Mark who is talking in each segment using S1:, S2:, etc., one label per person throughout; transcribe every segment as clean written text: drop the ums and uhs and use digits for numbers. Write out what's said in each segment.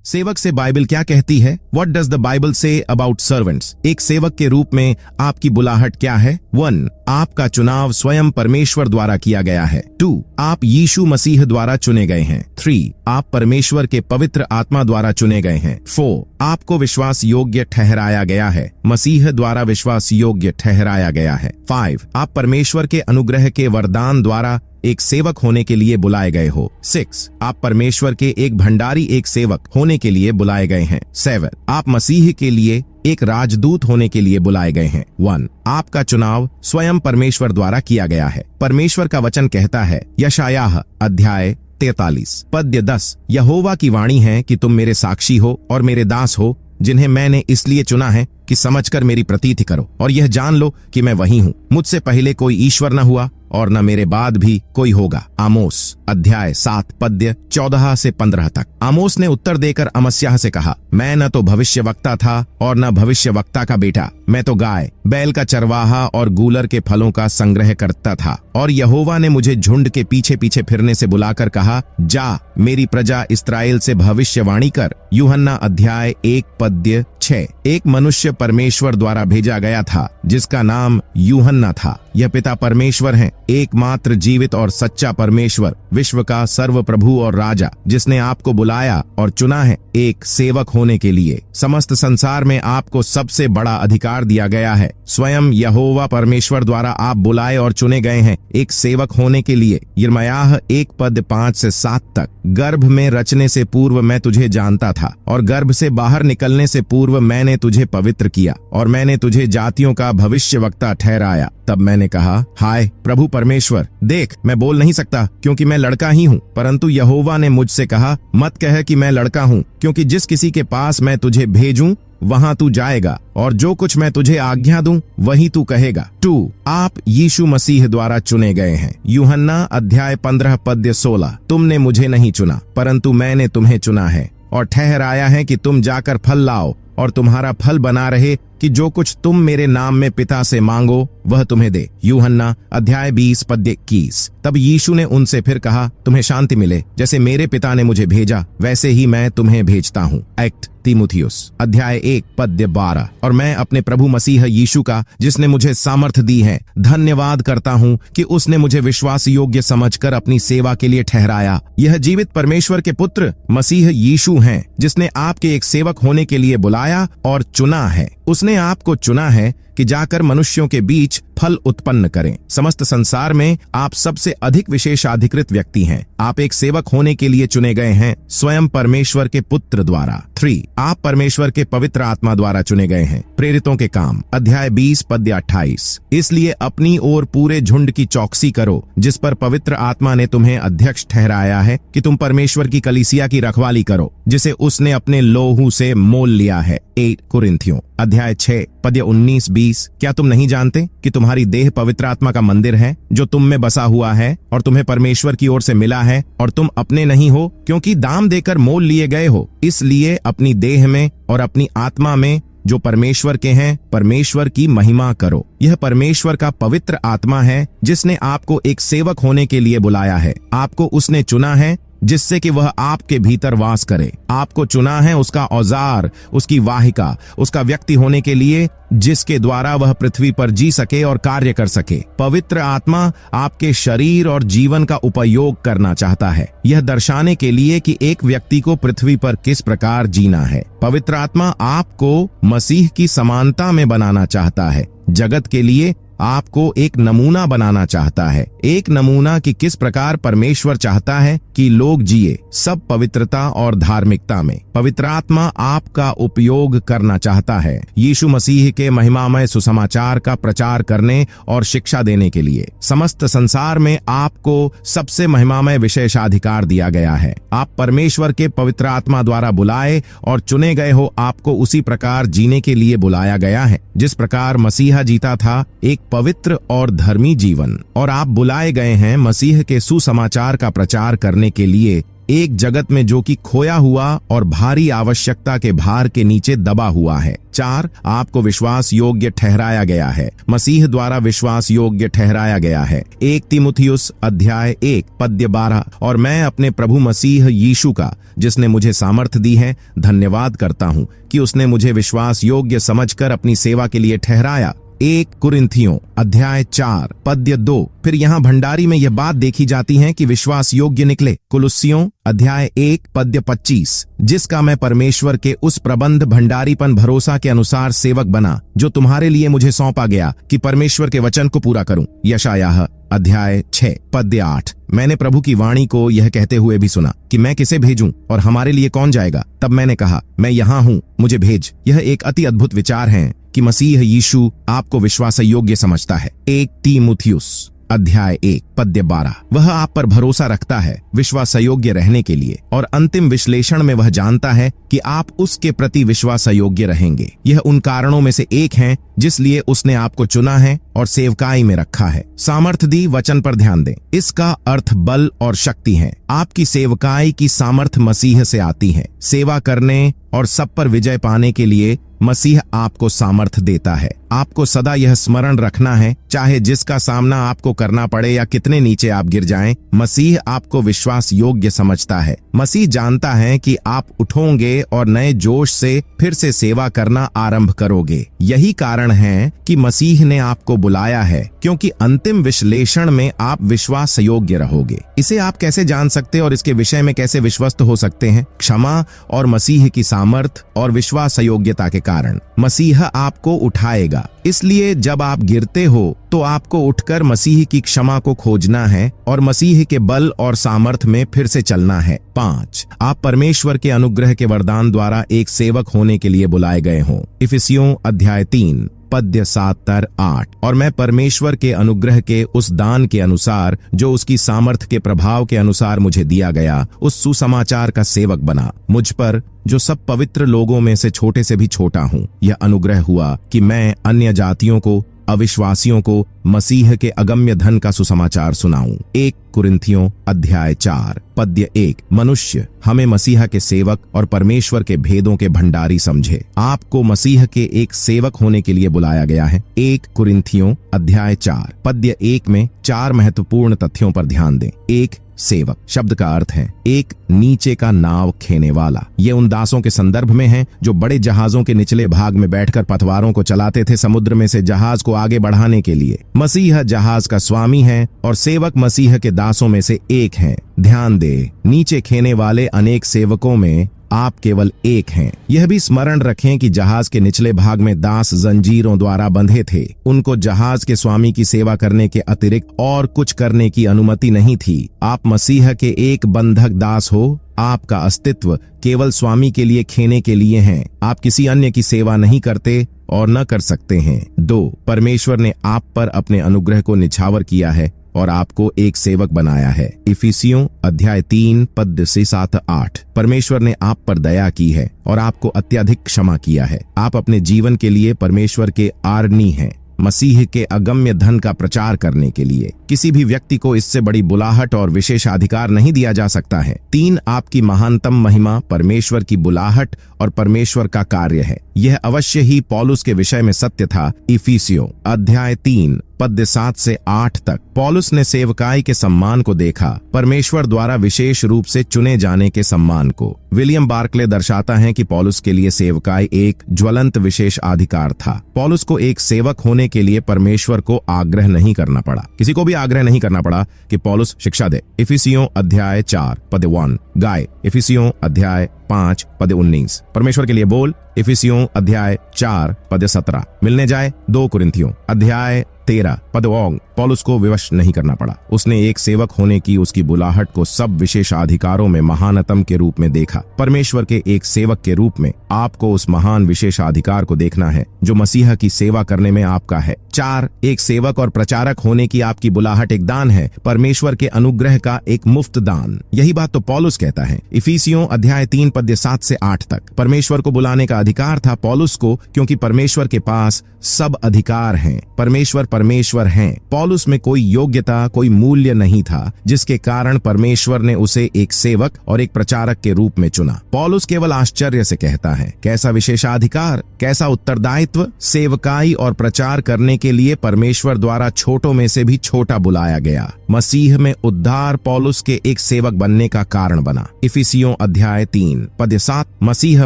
S1: सेवक से बाइबल क्या कहती है? What does the Bible say about servants? एक सेवक के रूप में आपकी बुलाहट क्या है? 1. आपका चुनाव स्वयं परमेश्वर द्वारा किया गया है। 2. आप यीशु मसीह द्वारा चुने गए हैं। 3. आप परमेश्वर के पवित्र आत्मा द्वारा चुने गए हैं। 4. आपको विश्वास योग्य ठहराया गया है, मसीह द्वारा विश्वास योग्य ठहराया गया है। 5. आप परमेश्वर के अनुग्रह के वरदान द्वारा एक सेवक होने के लिए बुलाए गए हो। 6. आप परमेश्वर के एक भंडारी एक सेवक होने के लिए बुलाए गए हैं। 7. आप मसीह के लिए एक राजदूत होने के लिए बुलाए गए हैं। 1. आपका चुनाव स्वयं परमेश्वर द्वारा किया गया है। परमेश्वर का वचन कहता है, यशायाह अध्याय 43 पद्य 10, यहोवा की वाणी है कि तुम मेरे साक्षी हो और मेरे दास हो, जिन्हें मैंने इसलिए चुना है कि समझकर मेरी प्रतीति करो और यह जान लो कि मैं वही हूँ। मुझसे पहले कोई ईश्वर न हुआ और न मेरे बाद भी कोई होगा। आमोस अध्याय 7 पद्य 14 से 15 तक। आमोस ने उत्तर देकर अमस्याह से कहा, मैं न तो भविष्यवक्ता था और न भविष्यवक्ता का बेटा, मैं तो गाय बैल का चरवाहा और गूलर के फलों का संग्रह करता था। और यहोवा ने मुझे झुंड के पीछे पीछे फिरने से बुलाकर कहा, जा मेरी प्रजा इस्राएल से भविष्यवाणी कर। यूहन्ना अध्याय 1 पद्य 6। एक मनुष्य परमेश्वर द्वारा भेजा गया था जिसका नाम यूहन्ना था। यह पिता परमेश्वर है, एकमात्र जीवित और सच्चा परमेश्वर, विश्व का सर्व प्रभु और राजा, जिसने आपको बुलाया और चुना है एक सेवक होने के लिए। समस्त संसार में आपको सबसे बड़ा अधिकार दिया गया है। स्वयं यहोवा परमेश्वर द्वारा आप बुलाए और चुने गए हैं एक सेवक होने के लिए। यिर्मयाह 1 पद 5 से 7 तक। गर्भ में रचने से पूर्व मैं तुझे जानता था और गर्भ से बाहर निकलने से पूर्व मैंने तुझे पवित्र किया और मैंने तुझे जातियों का भविष्यवक्ता ठहराया। तब मैंने कहा, हाय प्रभु परमेश्वर, देख मैं बोल नहीं सकता क्योंकि मैं लड़का ही हूँ। परंतु यहोवा ने मुझसे कहा, मत कह कि मैं लड़का हूँ, क्योंकि जिस किसी के पास मैं तुझे भेजूं वहां तू जाएगा और जो कुछ मैं तुझे आज्ञा दूं वही तू कहेगा। 2. आप यीशु मसीह द्वारा चुने गए हैं। यूहन्ना अध्याय 15 पद्य 16। तुमने मुझे नहीं चुना परंतु मैंने तुम्हें चुना है और ठहराया है कि तुम जाकर फल लाओ और तुम्हारा फल बना रहे, कि जो कुछ तुम मेरे नाम में पिता से मांगो वह तुम्हें दे। यूहन्ना अध्याय 20 पद्य 21। तब यीशु ने उनसे फिर कहा, तुम्हें शांति मिले। जैसे मेरे पिता ने मुझे भेजा वैसे ही मैं तुम्हें भेजता हूँ। एक्ट तीमुथियुस अध्याय 1 पद्य 12। और मैं अपने प्रभु मसीह यीशु का, जिसने मुझे सामर्थ दी है, धन्यवाद करता हूँ कि उसने मुझे विश्वास योग्य समझकर अपनी सेवा के लिए ठहराया। यह जीवित परमेश्वर के पुत्र मसीह यीशु हैं, जिसने आपके एक सेवक होने के लिए बुलाया और चुना है। उसने आपको चुना है कि जाकर मनुष्यों के बीच फल उत्पन्न करें। समस्त संसार में आप सबसे अधिक विशेषाधिकृत व्यक्ति हैं। आप एक सेवक होने के लिए चुने गए हैं स्वयं परमेश्वर के पुत्र द्वारा। 3. आप परमेश्वर के पवित्र आत्मा द्वारा चुने गए हैं। प्रेरितों के काम अध्याय 20 पद्य 28। इसलिए अपनी ओर पूरे झुंड की चौकसी करो, जिस पर पवित्र आत्मा ने तुम्हें अध्यक्ष ठहराया है, कि तुम परमेश्वर की कलीसिया की रखवाली करो, जिसे उसने अपने लोहू से मोल लिया है। 8 कुरिन्थियों अध्याय 6 पद्य 19-20। क्या तुम नहीं जानते कि तुम्हारी देह पवित्र आत्मा का मंदिर है, जो तुम में बसा हुआ है और तुम्हें परमेश्वर की ओर से मिला है, और तुम अपने नहीं हो, क्योंकि दाम देकर मोल लिए गए हो। इसलिए अपनी देह में और अपनी आत्मा में जो परमेश्वर के हैं परमेश्वर की महिमा करो। यह परमेश्वर का पवित्र आत्मा है जिसने आपको एक सेवक होने के लिए बुलाया है। आपको उसने चुना है जिससे कि वह आपके भीतर वास करे। आपको चुना है उसका औजार, उसकी वाहिका, उसका व्यक्ति होने के लिए, जिसके द्वारा वह पृथ्वी पर जी सके और कार्य कर सके। पवित्र आत्मा आपके शरीर और जीवन का उपयोग करना चाहता है, यह दर्शाने के लिए कि एक व्यक्ति को पृथ्वी पर किस प्रकार जीना है। पवित्र आत्मा आपको मसीह की समानता में बनाना चाहता है। जगत के लिए आपको एक नमूना बनाना चाहता है, एक नमूना कि किस प्रकार परमेश्वर चाहता है कि लोग जिए, सब पवित्रता और धार्मिकता में। पवित्र आत्मा आपका उपयोग करना चाहता है यीशु मसीह के महिमामय सुसमाचार का प्रचार करने और शिक्षा देने के लिए। समस्त संसार में आपको सबसे महिमामय विशेषाधिकार दिया गया है। आप परमेश्वर के पवित्र आत्मा द्वारा बुलाए और चुने गए हो। आपको उसी प्रकार जीने के लिए बुलाया गया है जिस प्रकार मसीहा जीता था, एक पवित्र और धर्मी जीवन। और आप बुलाए गए हैं मसीह के सुसमाचार का प्रचार करने के लिए, एक जगत में जो कि खोया हुआ और भारी आवश्यकता के भार के नीचे दबा हुआ है। 4, आपको विश्वास योग्य ठहराया गया है, मसीह द्वारा विश्वास योग्य ठहराया गया है। 1 तीमुथियुस अध्याय 1 पद्य 12। और मैं अपने प्रभु मसीह यीशु का, जिसने मुझे सामर्थ दी है, धन्यवाद करता हूँ कि उसने मुझे विश्वास योग्य समझकर अपनी सेवा के लिए ठहराया। 1 कुरिन्थियों अध्याय 4 पद्य 2। फिर यहाँ भंडारी में यह बात देखी जाती है कि विश्वास योग्य निकले। कुलुस्सियों अध्याय 1 पद्य 25, जिसका मैं परमेश्वर के उस प्रबंध भंडारीपन भरोसा के अनुसार सेवक बना, जो तुम्हारे लिए मुझे सौंपा गया कि परमेश्वर के वचन को पूरा करूं। यशायाह अध्याय 6 पद्य 8। मैंने प्रभु की वाणी को यह कहते हुए भी सुना कि मैं किसे भेजूं और हमारे लिए कौन जाएगा। तब मैंने कहा, मैं यहाँ हूँ, मुझे भेज। यह एक अति अद्भुत विचार है कि मसीह यीशु आपको विश्वास योग्य समझता है। 1 तीमुथियुस अध्याय 1 पद्य 12। वह आप पर भरोसा रखता है विश्वास योग्य रहने के लिए, और अंतिम विश्लेषण में वह जानता है कि आप उसके प्रति विश्वास योग्य रहेंगे। यह उन कारणों में से एक है जिसलिए उसने आपको चुना है और सेवकाई में रखा है। सामर्थ दी वचन पर ध्यान दें। इसका अर्थ बल और शक्ति है। आपकी सेवकाई की सामर्थ मसीह से आती है। सेवा करने और सब पर विजय पाने के लिए मसीह आपको सामर्थ देता है। आपको सदा यह स्मरण रखना है, चाहे जिसका सामना आपको करना पड़े या कितने नीचे आप गिर जाएं, मसीह आपको विश्वास योग्य समझता है। मसीह जानता है कि आप उठोगे और नए जोश से फिर से सेवा करना आरंभ करोगे। यही कारण है कि मसीह ने आपको बुलाया है, क्योंकि अंतिम विश्लेषण में आप विश्वास योग्य रहोगे। इसे आप कैसे जान सकते और इसके विषय में कैसे विश्वस्त हो सकते हैं? क्षमा और मसीह की सामर्थ और विश्वास योग्यता के कारण मसीह आपको उठाएगा। इसलिए जब आप गिरते हो तो आपको उठकर मसीह की क्षमा को खोजना है और मसीह के बल और सामर्थ में फिर से चलना है। 5, आप परमेश्वर के अनुग्रह के वरदान द्वारा एक सेवक होने के लिए बुलाए गए हों। इफिसियों अध्याय 3 पद्य 7-8। और मैं परमेश्वर के अनुग्रह के उस दान के अनुसार जो उसकी सामर्थ के प्रभाव के अनुसार मुझे दिया गया, उस सुसमाचार का सेवक बना। मुझ पर, जो सब पवित्र लोगों में से छोटे से भी छोटा हूँ, यह अनुग्रह हुआ कि मैं अन्य जातियों को, अविश्वासियों को मसीह के अगम्य धन का सुसमाचार सुनाऊं। 1 कुरिन्थियों अध्याय 4 पद्य 1। मनुष्य हमें मसीह के सेवक और परमेश्वर के भेदों के भंडारी समझे। आपको मसीह के एक सेवक होने के लिए बुलाया गया है। 1 कुरिन्थियों अध्याय 4 पद्य 1 में 4 महत्वपूर्ण तथ्यों पर ध्यान दें। 1, सेवक शब्द का अर्थ है एक नीचे का नाव खेने वाला। ये उन दासों के संदर्भ में है जो बड़े जहाजों के निचले भाग में बैठकर पतवारों को चलाते थे समुद्र में से जहाज को आगे बढ़ाने के लिए। मसीह जहाज का स्वामी है और सेवक मसीह के दासों में से एक हैं। ध्यान दे, नीचे खेने वाले अनेक सेवकों में आप केवल एक हैं। यह भी स्मरण रखें कि जहाज के निचले भाग में दास जंजीरों द्वारा बंधे थे। उनको जहाज के स्वामी की सेवा करने के अतिरिक्त और कुछ करने की अनुमति नहीं थी। आप मसीह के एक बंधक दास हो। आपका अस्तित्व केवल स्वामी के लिए खेने के लिए है। आप किसी अन्य की सेवा नहीं करते और न कर सकते हैं। 2, परमेश्वर ने आप पर अपने अनुग्रह को निछावर किया है और आपको एक सेवक बनाया है। इफिसियों अध्याय 3 पद से 7-8। परमेश्वर ने आप पर दया की है और आपको अत्यधिक क्षमा किया है। आप अपने जीवन के लिए परमेश्वर के आर्नी हैं, मसीह के अगम्य धन का प्रचार करने के लिए। किसी भी व्यक्ति को इससे बड़ी बुलाहट और विशेषाधिकार नहीं दिया जा सकता है। 3, आपकी महानतम महिमा परमेश्वर की बुलाहट और परमेश्वर का कार्य है। यह अवश्य ही पौलुस के विषय में सत्य था। इफिसियों अध्याय 3 पद 7 से 8 तक पौलुस ने सेवकाई के सम्मान को देखा, परमेश्वर द्वारा विशेष रूप से चुने जाने के सम्मान को। विलियम बार्कले दर्शाता है कि पौलुस के लिए सेवकाई एक ज्वलंत विशेष अधिकार था। पौलुस को एक सेवक होने के लिए परमेश्वर को आग्रह नहीं करना पड़ा। किसी को भी आग्रह नहीं करना पड़ा कि पौलुस शिक्षा दे। इफिसियों अध्याय 4 पद 1 गाय। इफिसियों अध्याय 5 पद 19 परमेश्वर के लिए बोल। इफिसियों अध्याय 4 पद 17 मिलने जाए। 2 कुरिन्थियों अध्याय 13 पद 9 पौलुस को विवश नहीं करना पड़ा। उसने एक सेवक होने की उसकी बुलाहट को सब विशेषाधिकारों में महानतम के रूप में देखा। परमेश्वर के एक सेवक के रूप में आपको उस महान विशेषाधिकार को देखना है जो मसीह की सेवा करने में आपका है। 4, एक सेवक और प्रचारक होने की आपकी बुलाहट एक दान है, परमेश्वर के अनुग्रह का एक मुफ्त दान। यही बात तो पौलुस कहता है। इफिसियों अध्याय 3 पद 7 से 8 तक परमेश्वर को बुलाने का अधिकार था पौलुस को, क्योंकि परमेश्वर के पास सब अधिकार हैं। परमेश्वर हैं। पौलुस में कोई योग्यता, कोई मूल्य नहीं था, जिसके कारण परमेश्वर ने उसे एक सेवक और एक प्रचारक के रूप में चुना। पौलुस केवल आश्चर्य से कहता है, कैसा विशेषाधिकार, कैसा उत्तरदायित्व। सेवकाई और प्रचार करने के लिए परमेश्वर द्वारा छोटों में से भी छोटा बुलाया गया। मसीह में उद्धार पौलुस के एक सेवक बनने का कारण बना। इफिसियों अध्याय 3 पद 7। मसीह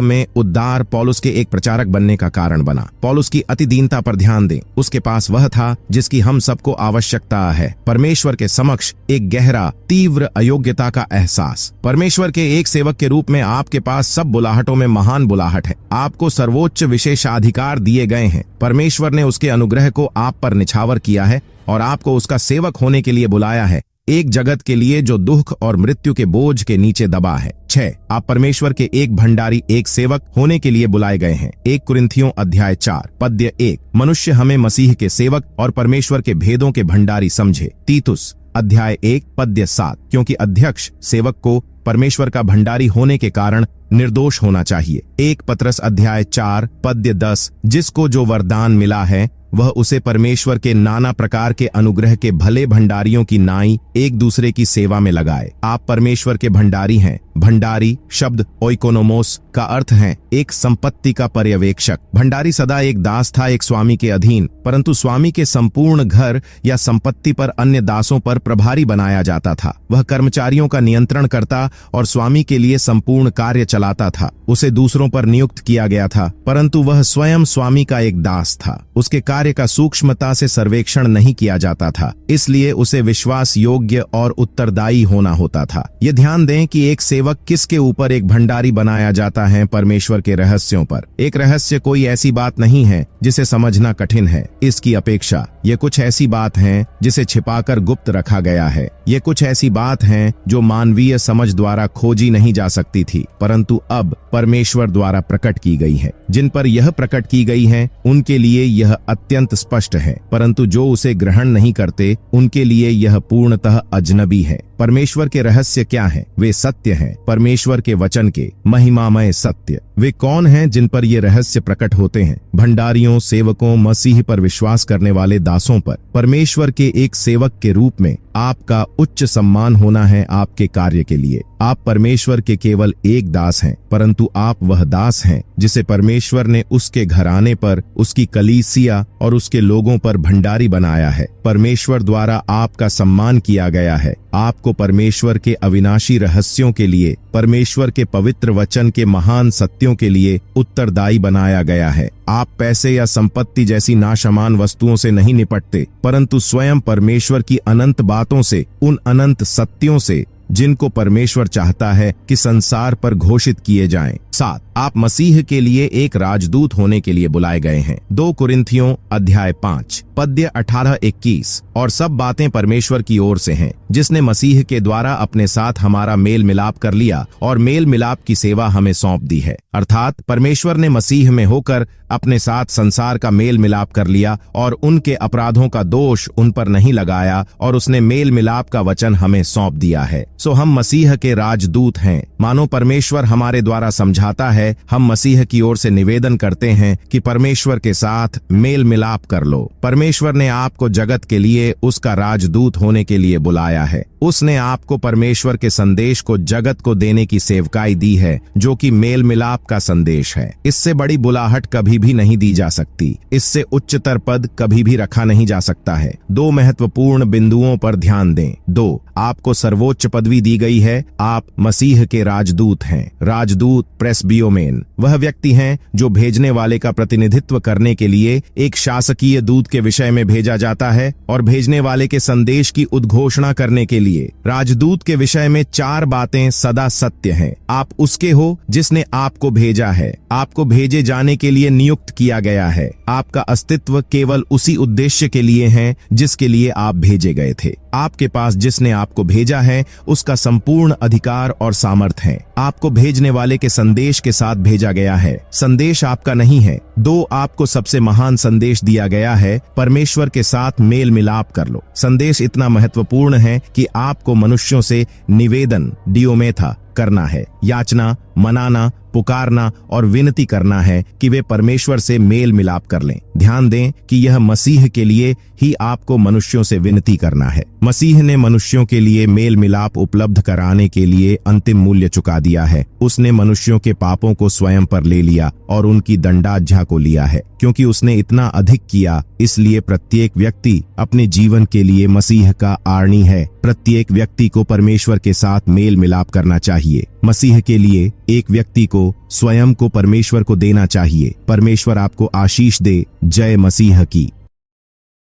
S1: में उद्धार पौलुस के एक प्रचारक बनने का कारण बना। पौलुस की अति दीनता पर ध्यान दें। उसके पास वह था जिसकी हम सबको आवश्यकता है, परमेश्वर के समक्ष एक गहरा, तीव्र अयोग्यता का एहसास। परमेश्वर के एक सेवक के रूप में आपके पास सब बुलाहटों में महान बुलाहट है। आपको सर्वोच्च विशेषाधिकार दिए गए हैं। परमेश्वर ने उसके अनुग्रह को आप पर निछावर किया है और आपको उसका सेवक होने के लिए बुलाया है, एक जगत के लिए जो दुख और मृत्यु के बोझ के नीचे दबा है। 6। आप परमेश्वर के एक भंडारी, एक सेवक होने के लिए बुलाए गए हैं। 1 कुरिन्थियों अध्याय 4 पद्य 1। मनुष्य हमें मसीह के सेवक और परमेश्वर के भेदों के भंडारी समझे। तीतुस अध्याय 1 पद्य 7। क्योंकि अध्यक्ष सेवक को परमेश्वर का भंडारी होने के कारण निर्दोष होना चाहिए। 1 पत्रस अध्याय 4 पद्य 10। जिसको जो वरदान मिला है वह उसे परमेश्वर के नाना प्रकार के अनुग्रह के भले भंडारियों की नाई एक दूसरे की सेवा में लगाए। आप परमेश्वर के भंडारी हैं। भंडारी शब्द ओइकोनोमोस का अर्थ है एक संपत्ति का पर्यवेक्षक। भंडारी सदा एक दास था, एक स्वामी के अधीन, परंतु स्वामी के संपूर्ण घर या संपत्ति पर अन्य दासों पर प्रभारी बनाया जाता था। वह कर्मचारियों का नियंत्रण करता और स्वामी के लिए संपूर्ण कार्य चलाता था। उसे दूसरों पर नियुक्त किया गया था, परंतु वह स्वयं स्वामी का एक दास था। उसके कार्य का सूक्ष्मता से सर्वेक्षण नहीं किया जाता था, इसलिए उसे विश्वास योग्य और उत्तरदायी होना होता था। ये ध्यान दें कि एक सेवक किसके ऊपर एक भंडारी बनाया जाता है? परमेश्वर के रहस्यों पर। एक रहस्य कोई ऐसी बात नहीं है जिसे समझना कठिन है। इसकी अपेक्षा ये कुछ ऐसी बात है जिसे छिपाकर गुप्त रखा गया है। ये कुछ ऐसी बात है जो मानवीय समझ द्वारा खोजी नहीं जा सकती थी, परंतु अब परमेश्वर द्वारा प्रकट की गई है। जिन पर यह प्रकट की गई है उनके लिए यह अत्यंत स्पष्ट है, परंतु जो उसे ग्रहण नहीं करते उनके लिए यह पूर्णतः अजनबी है। परमेश्वर के रहस्य क्या हैं? वे सत्य हैं, परमेश्वर के वचन के महिमामय सत्य। वे कौन हैं जिन पर ये रहस्य प्रकट होते हैं? भंडारियों, सेवकों, मसीह पर विश्वास करने वाले दासों पर। परमेश्वर के एक सेवक के रूप में आपका उच्च सम्मान होना है आपके कार्य के लिए। आप परमेश्वर के केवल एक दास हैं, परंतु आप वह दास हैं जिसे परमेश्वर ने उसके घराने पर, उसकी कलीसिया और उसके लोगों पर भंडारी बनाया है। परमेश्वर द्वारा आपका सम्मान किया गया है। आपको परमेश्वर के अविनाशी रहस्यों के लिए, परमेश्वर के पवित्र वचन के महान सत्यों के लिए उत्तरदायी बनाया गया है। आप पैसे या संपत्ति जैसी नाशमान वस्तुओं से नहीं निपटते, परंतु स्वयं परमेश्वर की अनंत बातों से, उन अनंत सत्यों से जिनको परमेश्वर चाहता है कि संसार पर घोषित किए जाएं। 7। आप मसीह के लिए एक राजदूत होने के लिए बुलाए गए हैं। 2 कुरिन्थियों अध्याय 5 पद्य 18-21। और सब बातें परमेश्वर की ओर से हैं, जिसने मसीह के द्वारा अपने साथ हमारा मेल मिलाप कर लिया और मेल मिलाप की सेवा हमें सौंप दी है। अर्थात परमेश्वर ने मसीह में होकर अपने साथ संसार का मेल मिलाप कर लिया और उनके अपराधों का दोष उन पर नहीं लगाया, और उसने मेल मिलाप का वचन हमें सौंप दिया है। सो हम मसीह के राजदूत हैं। मानो परमेश्वर हमारे द्वारा समझाता है, हम मसीह की ओर से निवेदन करते हैं कि परमेश्वर के साथ मेल मिलाप कर लो। परमेश्वर ने आपको जगत के लिए उसका राजदूत होने के लिए बुलाया है। उसने आपको परमेश्वर के संदेश को जगत को देने की सेवकाई दी है, जो कि मेल मिलाप का संदेश है। इससे बड़ी बुलाहट कभी भी नहीं दी जा सकती। इससे उच्चतर पद कभी भी रखा नहीं जा सकता है। 2 महत्वपूर्ण बिंदुओं पर ध्यान दें। 2, आपको सर्वोच्च पदवी दी गई है। आप मसीह के राजदूत हैं। राजदूत प्रेस्बियोमेन वह व्यक्ति हैं जो भेजने वाले का प्रतिनिधित्व करने के लिए एक शासकीय दूत के विषय में भेजा जाता है और भेजने वाले के संदेश की उद्घोषणा करने के लिए। राजदूत के विषय में 4 बातें सदा सत्य हैं। आप उसके हो जिसने आपको भेजा है। आपको भेजे जाने के लिए नियुक्त किया गया है। आपका अस्तित्व केवल उसी उद्देश्य के लिए है जिसके लिए आप भेजे गए थे। आपके पास जिसने आपको भेजा है उसका संपूर्ण अधिकार और सामर्थ है। आपको भेजने वाले के संदेश के साथ भेजा गया है। संदेश आपका नहीं है। 2, आपको सबसे महान संदेश दिया गया है, परमेश्वर के साथ मेल मिलाप कर लो। संदेश इतना महत्वपूर्ण है कि आपको मनुष्यों से निवेदन डियोमेथा करना है, याचना, मनाना, पुकारना और विनती करना है कि वे परमेश्वर से मेल मिलाप कर लें। ध्यान दें कि यह मसीह के लिए ही आपको मनुष्यों से विनती करना है। मसीह ने मनुष्यों के लिए मेल मिलाप उपलब्ध कराने के लिए अंतिम मूल्य चुका दिया है। उसने मनुष्यों के पापों को स्वयं पर ले लिया और उनकी दंडाज्ञा को लिया है। क्योंकि उसने इतना अधिक किया, इसलिए प्रत्येक व्यक्ति अपने जीवन के लिए मसीह का आर्णी है। प्रत्येक व्यक्ति को परमेश्वर के साथ मेल मिलाप करना चाहिए। मसीह के लिए एक व्यक्ति को स्वयं को परमेश्वर को देना चाहिए। परमेश्वर आपको आशीष दे। जय मसीह की।